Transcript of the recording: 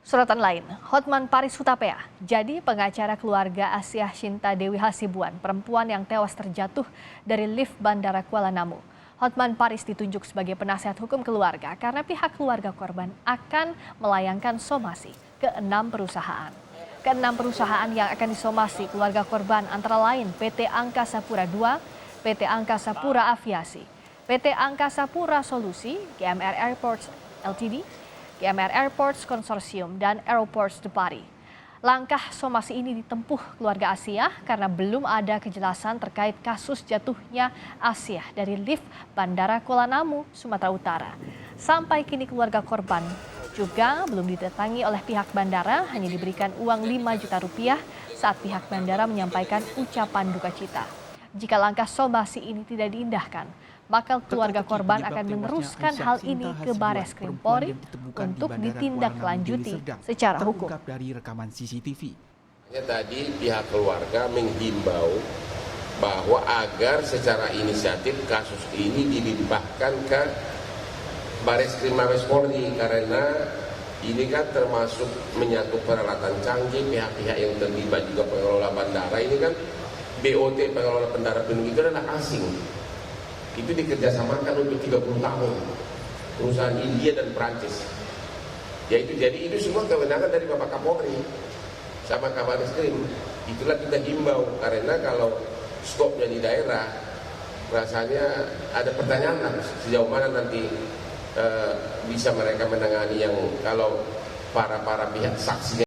Sorotan lain, Hotman Paris Hutapea jadi pengacara keluarga Asyah Shinta Dewi Hasibuan, perempuan yang tewas terjatuh dari lift Bandara Kuala Namu. Hotman Paris ditunjuk sebagai penasihat hukum keluarga karena pihak keluarga korban akan melayangkan somasi ke 6 perusahaan. Ke-6 perusahaan yang akan disomasi keluarga korban antara lain PT Angkasa Pura II, PT Angkasa Pura Aviasi, PT Angkasa Pura Solusi, GMR Airports Ltd, GMR Airports Consortium, dan Aeroports Depari. Langkah somasi ini ditempuh keluarga Asyah karena belum ada kejelasan terkait kasus jatuhnya Asyah dari lift Bandara Kuala Namu, Sumatera Utara. Sampai kini keluarga korban juga belum didatangi oleh pihak bandara, hanya diberikan uang 5 juta rupiah saat pihak bandara menyampaikan ucapan duka cita. Jika langkah somasi ini tidak diindahkan, maka keluarga korban akan meneruskan hal ini ke Bareskrim Polri untuk ditindaklanjuti secara hukum. Dari rekaman CCTV. Tadi pihak keluarga menghimbau bahwa agar secara inisiatif kasus ini dilimpahkan ke Bareskrim Mabes Polri karena ini kan termasuk menyangkut peralatan canggih, pihak-pihak yang terlibat juga pengelola bandara ini kan BOT pengelola bandara itu adalah asing. Itu dikerjasamakan untuk 30 tahun perusahaan India dan Perancis. Jadi itu semua kewenangan dari Bapak Kapolri sama Kabar Eskrim. Itulah kita himbau karena kalau skopnya di daerah rasanya ada pertanyaan sejauh mana nanti bisa mereka menangani yang kalau para pihak saksinya